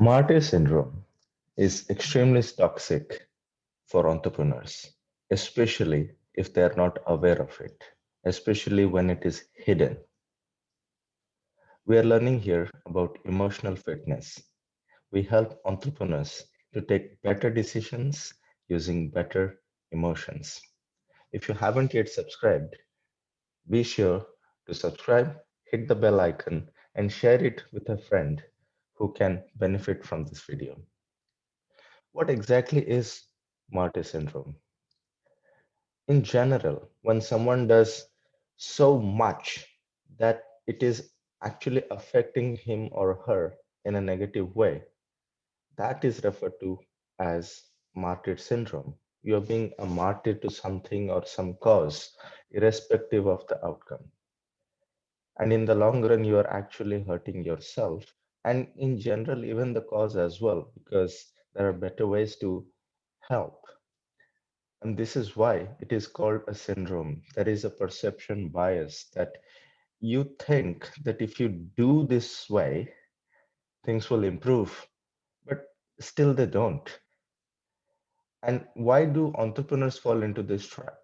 Martyr syndrome is extremely toxic for entrepreneurs, especially if they are not aware of it, especially when it is hidden. We are learning here about emotional fitness. We help entrepreneurs to take better decisions using better emotions. If you haven't yet subscribed, be sure to subscribe, hit the bell icon, and share it with a friend who can benefit from this video. What exactly is Martyr syndrome? In general, when someone does so much that it is actually affecting him or her in a negative way, that is referred to as martyr syndrome. You're being a martyr to something or some cause, irrespective of the outcome. And in the long run, you are actually hurting yourself and in general, even the cause as well, because there are better ways to help. And this is why it is called a syndrome. There is a perception bias that you think that if you do this way, things will improve, but still they don't. And why do entrepreneurs fall into this trap?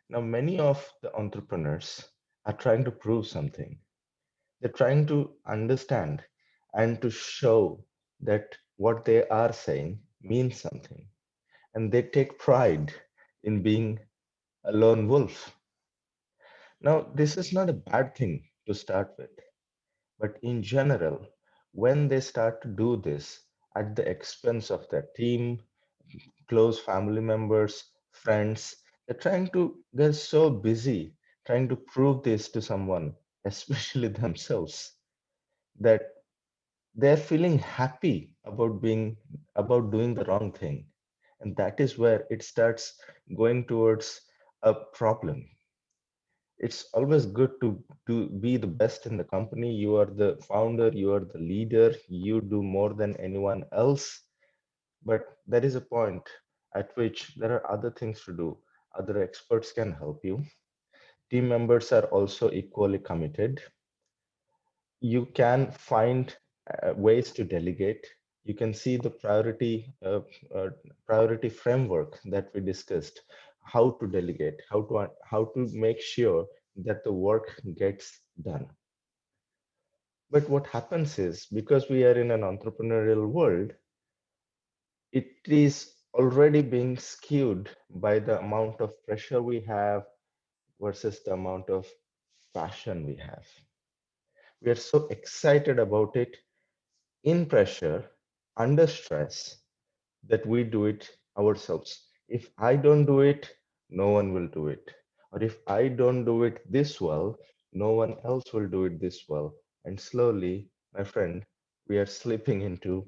Now, many of the entrepreneurs are trying to prove something. They're trying to understand and to show that what they are saying means something. And they take pride in being a lone wolf. Now, this is not a bad thing to start with, but in general, when they start to do this at the expense of their team, close family members, friends, they're so busy trying to prove this to someone, especially themselves, that they're feeling happy about doing the wrong thing. And that is where it starts going towards a problem. It's always good to be the best in the company. You are the founder, you are the leader, you do more than anyone else. But there is a point at which there are other things to do. Other experts can help you. Team members are also equally committed. You can find ways to delegate. You can see the priority framework that we discussed, how to delegate, how to make sure that the work gets done. But what happens is, because we are in an entrepreneurial world, it is already being skewed by the amount of pressure we have versus the amount of passion we have. We are so excited about it in pressure, under stress, that we do it ourselves. If I don't do it, no one will do it. Or if I don't do it this well, no one else will do it this well. And slowly, my friend, we are slipping into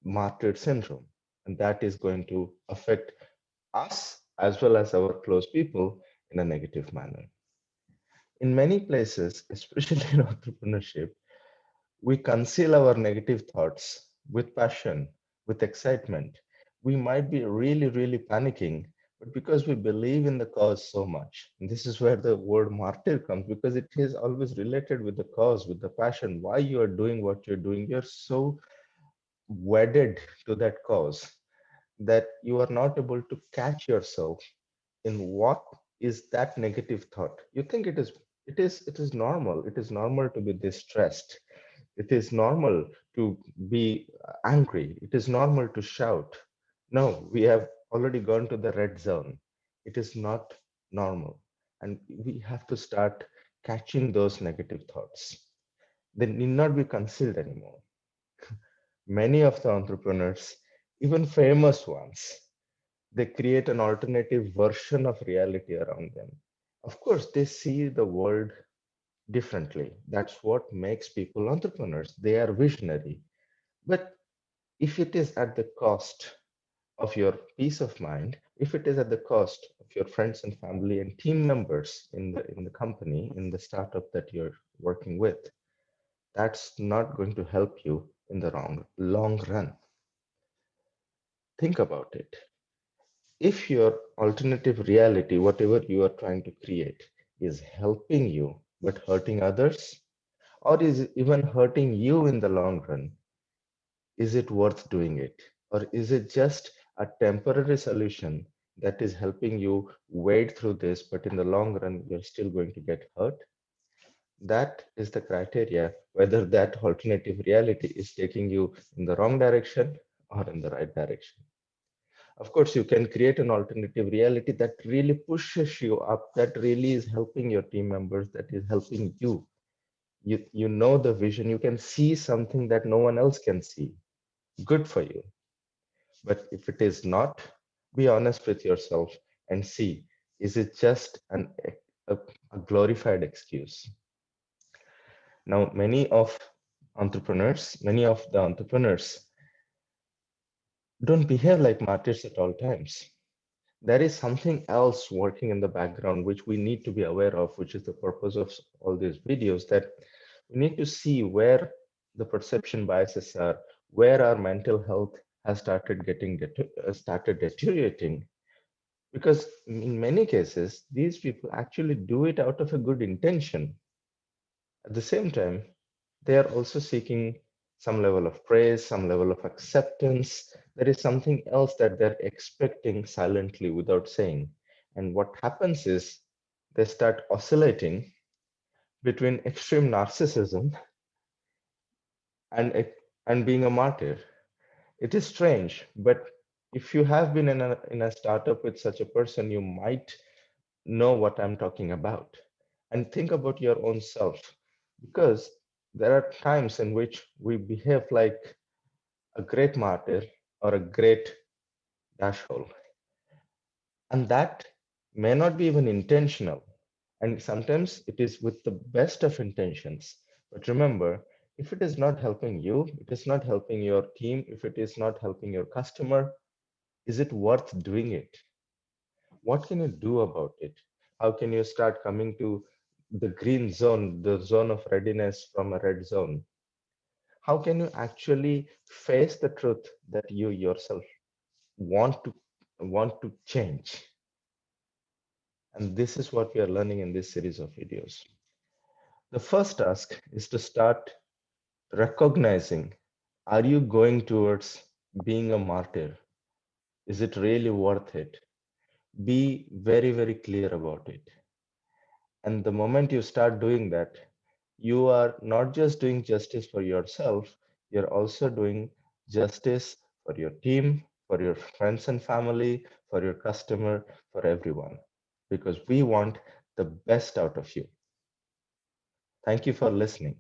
martyr syndrome. And that is going to affect us as well as our close people in a negative manner. In many places, especially in entrepreneurship, we conceal our negative thoughts with passion, with excitement. We might be really, really panicking, but because we believe in the cause so much, and this is where the word martyr comes, because it is always related with the cause, with the passion, why you are doing what you're doing. You're so wedded to that cause that you are not able to catch yourself in what is that negative thought. You think it is normal. It is normal to be distressed. It is normal to be angry. It is normal to shout. No, we have already gone to the red zone. It is not normal. And we have to start catching those negative thoughts. They need not be concealed anymore. Many of the entrepreneurs, even famous ones, they create an alternative version of reality around them. Of course, they see the world differently. That's what makes people entrepreneurs. They are visionary. But if it is at the cost of your peace of mind, if it is at the cost of your friends and family and team members in the company, in the startup that you're working with, that's not going to help you in the long run. Think about it. If your alternative reality, whatever you are trying to create, is helping you but hurting others, or is even hurting you in the long run, is it worth doing it? Or is it just a temporary solution that is helping you wade through this, but in the long run, you're still going to get hurt? That is the criteria whether that alternative reality is taking you in the wrong direction or in the right direction. Of course, you can create an alternative reality that really pushes you up, that really is helping your team members, that is helping you. You know the vision, you can see something that no one else can see. Good for you. But if it is not, be honest with yourself and see, is it just a, a glorified excuse? Now, many of the entrepreneurs don't behave like martyrs at all times. There is something else working in the background which we need to be aware of, which is the purpose of all these videos, that we need to see where the perception biases are, where our mental health has started deteriorating. Because in many cases, these people actually do it out of a good intention. At the same time, they are also seeking some level of praise, some level of acceptance. There is something else that they're expecting silently without saying. And what happens is they start oscillating between extreme narcissism and, and being a martyr. It is strange, but if you have been in a startup with such a person, you might know what I'm talking about. And think about your own self, because there are times in which we behave like a great martyr or a great dashhole. And that may not be even intentional. And sometimes it is with the best of intentions. But remember, if it is not helping you, it is not helping your team, if it is not helping your customer, is it worth doing it? What can you do about it? How can you start coming to the green zone, the zone of readiness from a red zone? How can you actually face the truth that you yourself want to change? And this is what we are learning in this series of videos. The first task is to start recognizing, are you going towards being a martyr? Is it really worth it? Be very, very clear about it. And the moment you start doing that, you are not just doing justice for yourself, you're also doing justice for your team, for your friends and family, for your customer, for everyone. Because we want the best out of you. Thank you for listening.